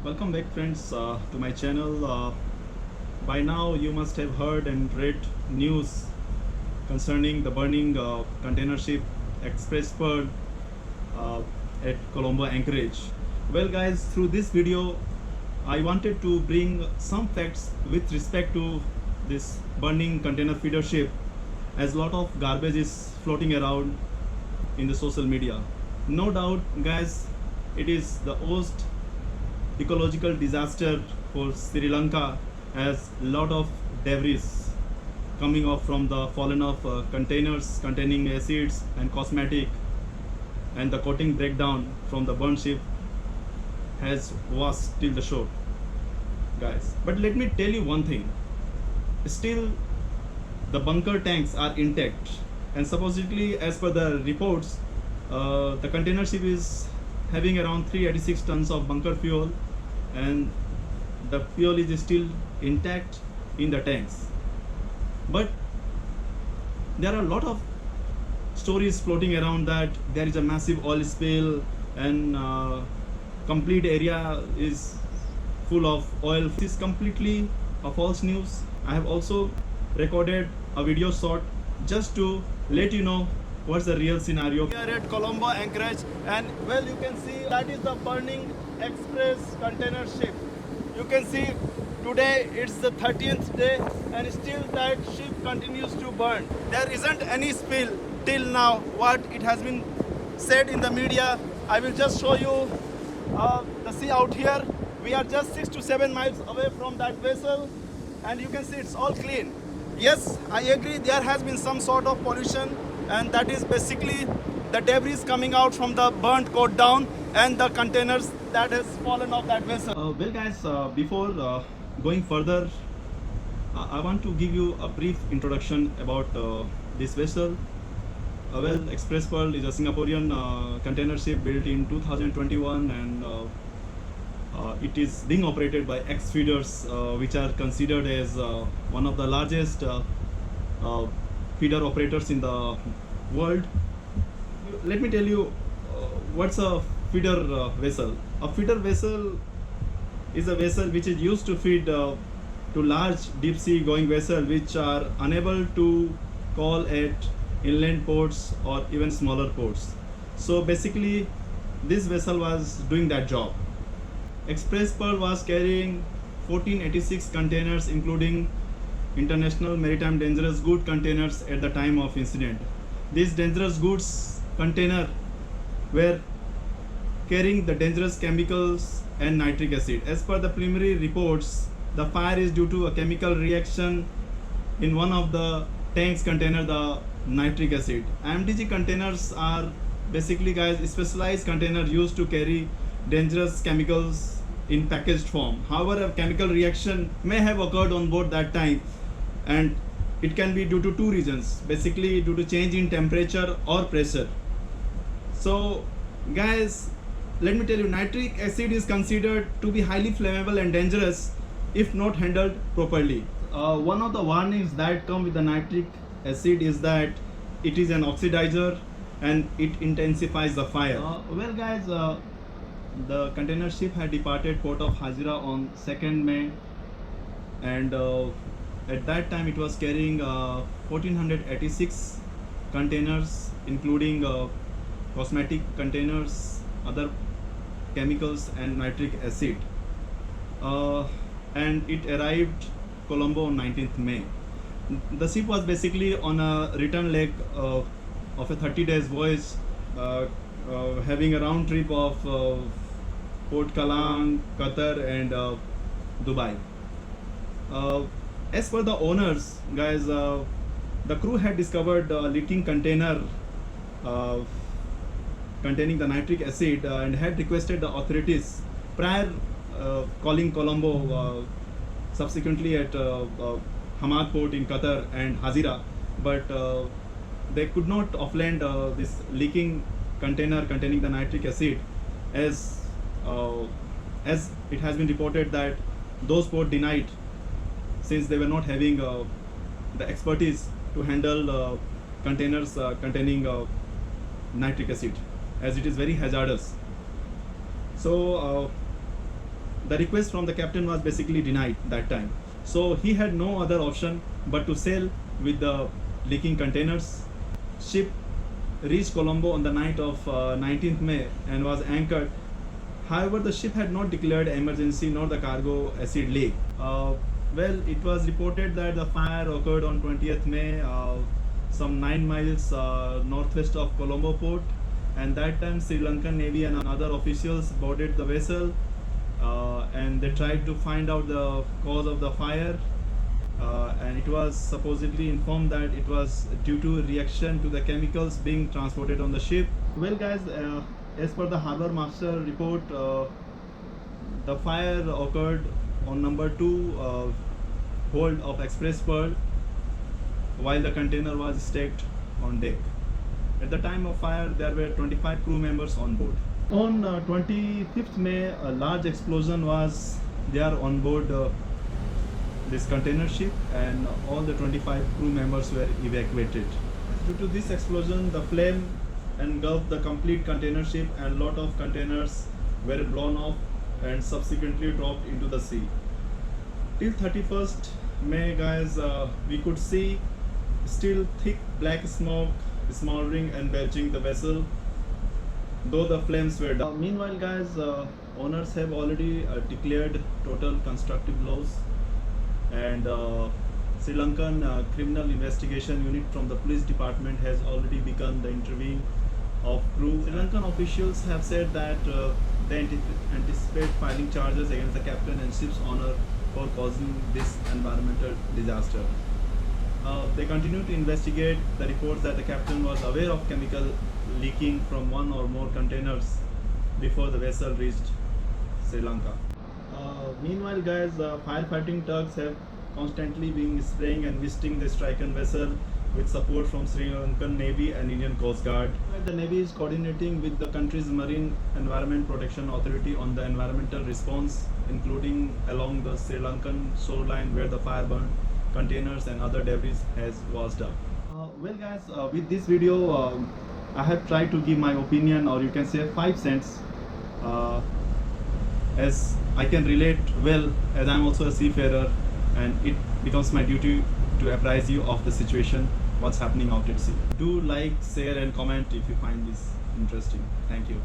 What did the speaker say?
Welcome back friends to my channel. By now you must have heard and read news concerning the burning container ship Express Pearl uh, at Colombo Anchorage. Well guys, through this video I wanted to bring some facts with respect to this burning container feeder ship, as a lot of garbage is floating around in the social media. No doubt guys, it is the worst ecological disaster for Sri Lanka, as lot of debris coming off from the fallen off containers containing acids and cosmetic, and the coating breakdown from the burnt ship has washed till the shore guys. But let me tell you one thing, still the bunker tanks are intact, and supposedly as per the reports the container ship is having around 386 tons of bunker fuel, and the fuel is still intact in the tanks. But there are a lot of stories floating around that there is a massive oil spill and complete area is full of oil. This is completely a false news. I have also recorded a video short just to let you know what's the real scenario. We are at Colombo Anchorage, and well, you can see that is the burning Express container ship. You can see today it's the 30th day and still that ship continues to burn. There isn't any spill till now, what it has been said in the media. I will just show you the sea out here. We are just 6 to 7 miles away from that vessel, and you can see it's all clean. Yes, I agree there has been some sort of pollution, and that is basically the debris coming out from the burnt coat down and the containers that has fallen off that vessel. Well guys, before going further, I want to give you a brief introduction about this vessel. Well, Express Pearl is a Singaporean container ship built in 2021, and it is being operated by X-Feeders, which are considered as one of the largest feeder operators in the world. Let me tell you what's a feeder vessel. A feeder vessel is a vessel which is used to feed to large deep sea going vessels which are unable to call at inland ports or even smaller ports. So basically this vessel was doing that job. Express Pearl was carrying 1486 containers, including international maritime dangerous good containers at the time of incident. These dangerous goods container were carrying the dangerous chemicals and nitric acid. As per the preliminary reports, the fire is due to a chemical reaction in one of the tanks container the nitric acid. IMDG containers are basically guys specialized container used to carry dangerous chemicals in packaged form. However, a chemical reaction may have occurred on board that time, and it can be due to two reasons, basically due to change in temperature or pressure. So guys, let me tell you, nitric acid is considered to be highly flammable and dangerous if not handled properly. One of the warnings that come with the nitric acid is that it is an oxidizer and it intensifies the fire. Well guys, the container ship had departed port of Hazira on 2nd May, and at that time it was carrying 1486 containers, including cosmetic containers, other chemicals and nitric acid, and it arrived Colombo on 19th May. The ship was basically on a return leg of a 30 days voyage, having a round trip of Port Kalang, Qatar and Dubai. As per the owners guys, the crew had discovered a leaking container containing the nitric acid, and had requested the authorities prior calling Colombo, subsequently at Hamad port in Qatar and Hazira, but they could not offload this leaking container containing the nitric acid, as it has been reported that those ports denied, since they were not having the expertise to handle containers containing nitric acid, as it is very hazardous. So the request from the captain was basically denied that time. So he had no other option but to sail with the leaking containers. Ship reached Colombo on the night of 19th May and was anchored. However, the ship had not declared emergency nor the cargo acid leak. Well, it was reported that the fire occurred on 20th May, some 9 miles northwest of Colombo port, and that time Sri Lankan Navy and other officials boarded the vessel, and they tried to find out the cause of the fire. And it was supposedly informed that it was due to reaction to the chemicals being transported on the ship. Well, guys, as per the harbor master report, the fire occurred on number 2 hold of Express Pearl while the container was staked on deck. At the time of fire, there were 25 crew members on board. On 25th May, a large explosion was there on board this container ship, and all the 25 crew members were evacuated. Due to this explosion, the flame engulfed the complete container ship and lot of containers were blown off and subsequently dropped into the sea. Till 31st May, guys, we could see still thick black smoke smoldering and belching the vessel, though the flames were down. Meanwhile, guys, owners have already declared total constructive loss, and Sri Lankan Criminal Investigation Unit from the police department has already begun the interviewing of crew. Sri Lankan officials have said that they anticipate filing charges against the captain and ship's owner for causing this environmental disaster. They continue to investigate the reports that the captain was aware of chemical leaking from one or more containers before the vessel reached Sri Lanka. Meanwhile, guys, firefighting tugs have constantly been spraying and visiting the stricken vessel with support from Sri Lankan Navy and Indian Coast Guard. The Navy is coordinating with the country's Marine Environment Protection Authority on the environmental response, including along the Sri Lankan shoreline where the fire burned containers and other debris has washed up. Well, guys, with this video, I have tried to give my opinion, or you can say 5 cents, as I can relate well, as I'm also a seafarer, and it becomes my duty to apprise you of the situation, what's happening out at sea. Do like, share and comment if you find this interesting. Thank you.